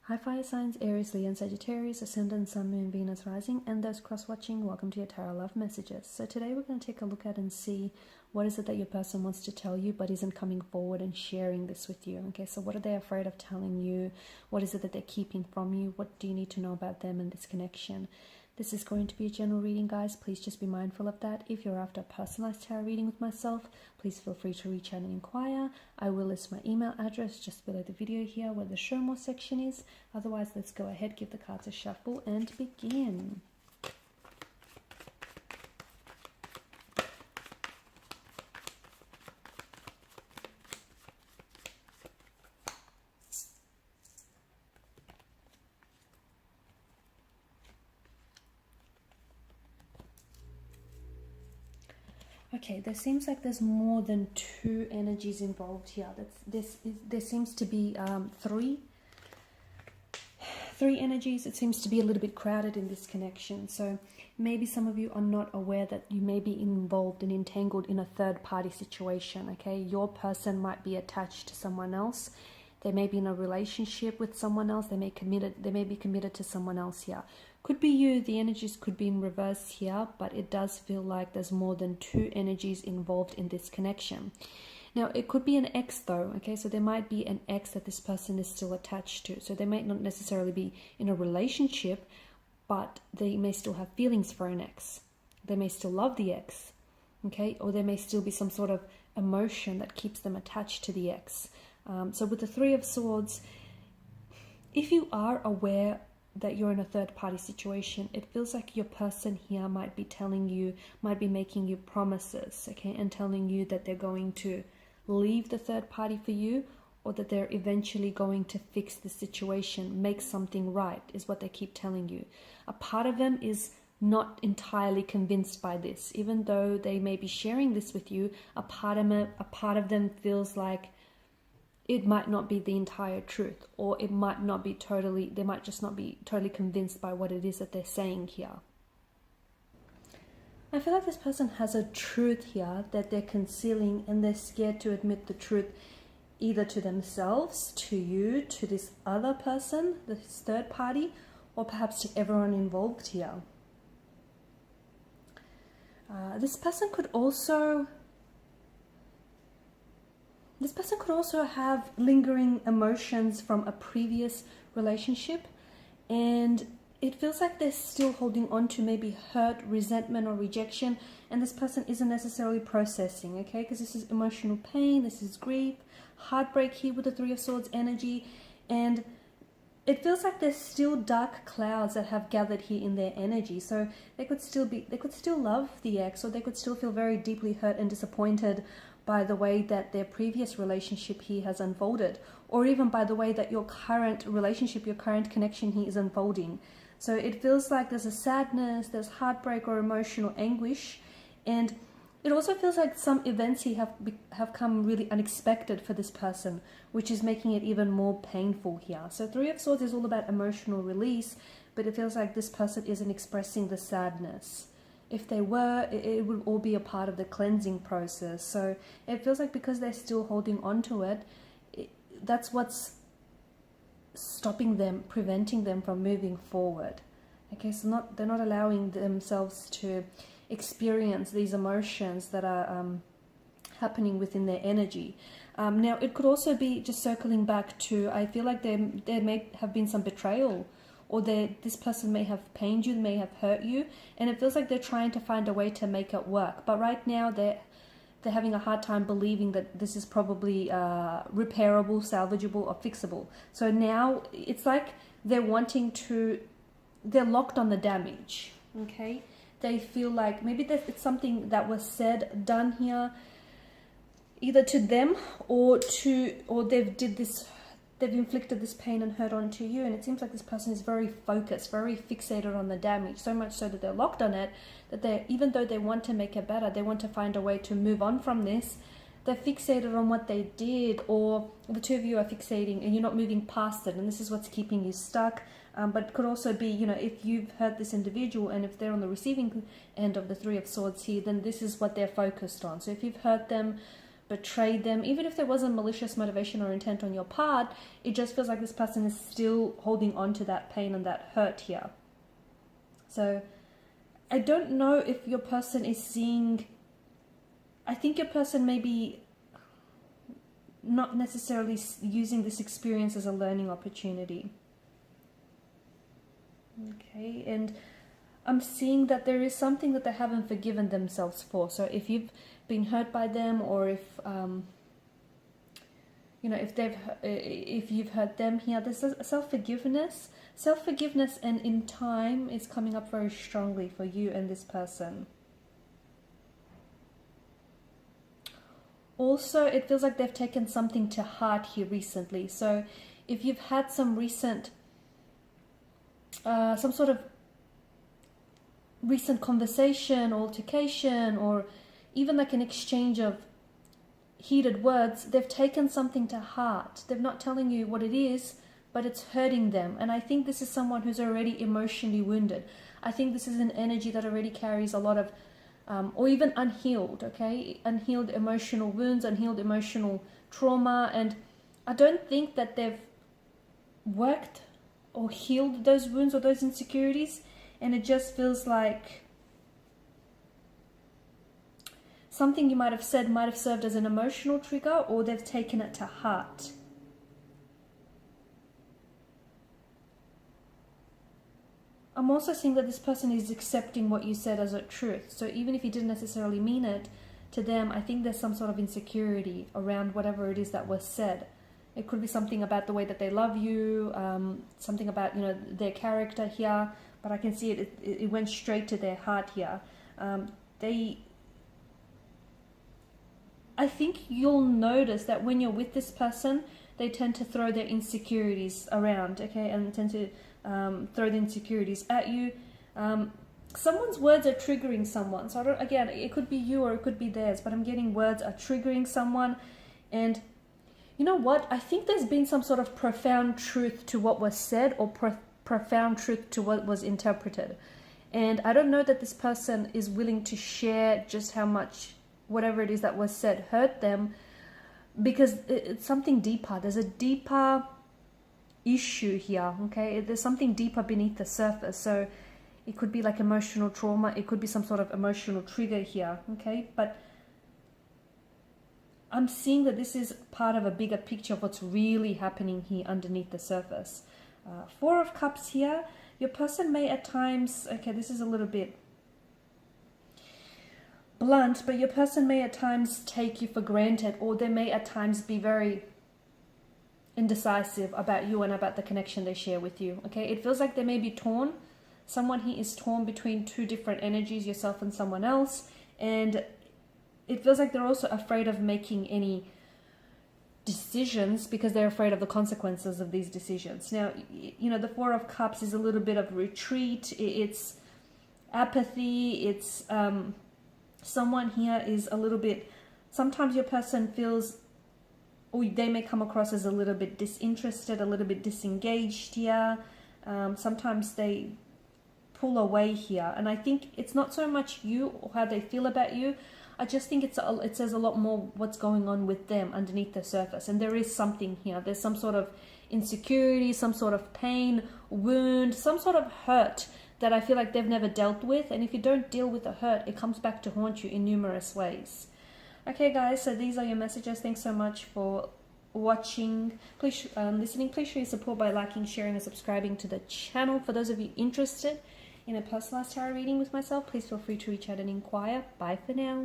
Hi fire signs, Aries, Leo and Sagittarius, Ascendant, Sun, Moon, Venus, Rising, and those cross-watching, welcome to your Tarot Love Messages. So today we're going to take a look at and see what is it that your person wants to tell you but isn't coming forward and sharing this with you. Okay, so what are they afraid of telling you? What is it that they're keeping from you? What do you need to know about them and this connection? This is going to be a general reading, guys. Please just be mindful of that. If you're after a personalized tarot reading with myself, please feel free to reach out and inquire. I will list my email address just below the video here where the show more section is. Otherwise, let's go ahead, give the cards a shuffle and begin. Okay, there seems like there's more than two energies involved here. There seems to be three energies. It seems to be a little bit crowded in this connection. So maybe some of you are not aware that you may be involved and entangled in a third-party situation. Okay, your person might be attached to someone else. They may be in a relationship with someone else. They may be committed to someone else here. Could be you. The energies could be in reverse here, but it does feel like there's more than two energies involved in this connection. Now, it could be an ex though, okay? So there might be an ex that this person is still attached to. So they might not necessarily be in a relationship, but they may still have feelings for an ex. They may still love the ex, okay? Or there may still be some sort of emotion that keeps them attached to the ex. So with the Three of Swords, if you are aware that you're in a third-party situation, it feels like your person here might be telling you, might be making you promises, okay, and telling you that they're going to leave the third party for you, or that they're eventually going to fix the situation, make something right, is what they keep telling you. A part of them is not entirely convinced by this, even though they may be sharing this with you. A part of them feels like it might not be the entire truth, or it might not be totally, they might just not be totally convinced by what it is that they're saying here. I feel like this person has a truth here that they're concealing, and they're scared to admit the truth either to themselves, to you, to this other person, this third party, or perhaps to everyone involved here. This person could also have lingering emotions from a previous relationship, and it feels like they're still holding on to maybe hurt, resentment, or rejection, and this person isn't necessarily processing, okay? Because this is emotional pain, this is grief, heartbreak here with the Three of Swords energy, and it feels like there's still dark clouds that have gathered here in their energy. So they could still love the ex, or they could still feel very deeply hurt and disappointed by the way that their previous relationship here has unfolded, or even by the way that your current relationship, your current connection here is unfolding. So it feels like there's a sadness, there's heartbreak or emotional anguish, and it also feels like some events here have come really unexpected for this person, which is making it even more painful here. So Three of Swords is all about emotional release, but it feels like this person isn't expressing the sadness. If they were, it would all be a part of the cleansing process. So it feels like because they're still holding on to it, that's what's stopping them, preventing them from moving forward. Okay, so they're not allowing themselves to experience these emotions that are happening within their energy. Now, it could also be, just circling back to, I feel like there may have been some betrayal, or this person may have pained you, may have hurt you, and it feels like they're trying to find a way to make it work. But right now, they're having a hard time believing that this is probably repairable, salvageable, or fixable. So now it's like they're locked on the damage, okay? They feel like maybe it's something that was said, done here, either to them or they've inflicted this pain and hurt onto you, and it seems like this person is very focused, very fixated on the damage, so much so that they're locked on it, that even though they want to make it better, they want to find a way to move on from this, they're fixated on what they did, or the two of you are fixating and you're not moving past it, and this is what's keeping you stuck. But it could also be, if you've hurt this individual, and if they're on the receiving end of the Three of Swords here, then this is what they're focused on. So if you've hurt them, betrayed them. Even if there wasn't malicious motivation or intent on your part, it just feels like this person is still holding on to that pain and that hurt here. So I don't know if your person is seeing, I think your person may be not necessarily using this experience as a learning opportunity. Okay, and I'm seeing that there is something that they haven't forgiven themselves for. So if you've been hurt by them, or if you know, if you've hurt them here, there's a self-forgiveness, and in time is coming up very strongly for you and this person. Also, it feels like they've taken something to heart here recently. So if you've had some recent, some sort of recent conversation, altercation, or even like an exchange of heated words, they've taken something to heart. They're not telling you what it is, but it's hurting them. And I think this is someone who's already emotionally wounded. I think this is an energy that already carries a lot of or even unhealed, okay? Unhealed emotional wounds, unhealed emotional trauma. And I don't think that they've worked or healed those wounds or those insecurities. And it just feels like something you might have said might have served as an emotional trigger, or they've taken it to heart. I'm also seeing that this person is accepting what you said as a truth. So even if you didn't necessarily mean it to them, I think there's some sort of insecurity around whatever it is that was said. It could be something about the way that they love you, something about, you know, their character here, but I can see it went straight to their heart here. I think you'll notice that when you're with this person, they tend to throw their insecurities around, okay, and tend to throw the insecurities at you. Someone's words are triggering someone. So I don't, again, it could be you or it could be theirs, but I'm getting words are triggering someone. And you know what? I think there's been some sort of profound truth to what was said, or profound truth to what was interpreted. And I don't know that this person is willing to share just how much whatever it is that was said hurt them, because it's something deeper. There's a deeper issue here, okay? There's something deeper beneath the surface. So it could be like emotional trauma, it could be some sort of emotional trigger here, okay? But I'm seeing that this is part of a bigger picture of what's really happening here underneath the surface. Four of Cups here. Your person may at times, okay, this is a little bit blunt, but your person may at times take you for granted, or they may at times be very indecisive about you and about the connection they share with you, okay? It feels like they may be torn. Someone here is torn between two different energies, yourself and someone else, and it feels like they're also afraid of making any decisions because they're afraid of the consequences of these decisions. Now, you know, the Four of Cups is a little bit of retreat, it's apathy, it's someone here is a little bit, sometimes your person feels, or they may come across as a little bit disinterested, a little bit disengaged here. Sometimes they pull away here. And I think it's not so much you or how they feel about you. I just think it says a lot more what's going on with them underneath the surface. And there is something here. There's some sort of insecurity, some sort of pain, wound, some sort of hurt that I feel like they've never dealt with. And if you don't deal with the hurt, it comes back to haunt you in numerous ways. Okay guys, so these are your messages. Thanks so much for watching, please listening. Please show your support by liking, sharing and subscribing to the channel. For those of you interested in a personalized tarot reading with myself, please feel free to reach out and inquire. Bye for now.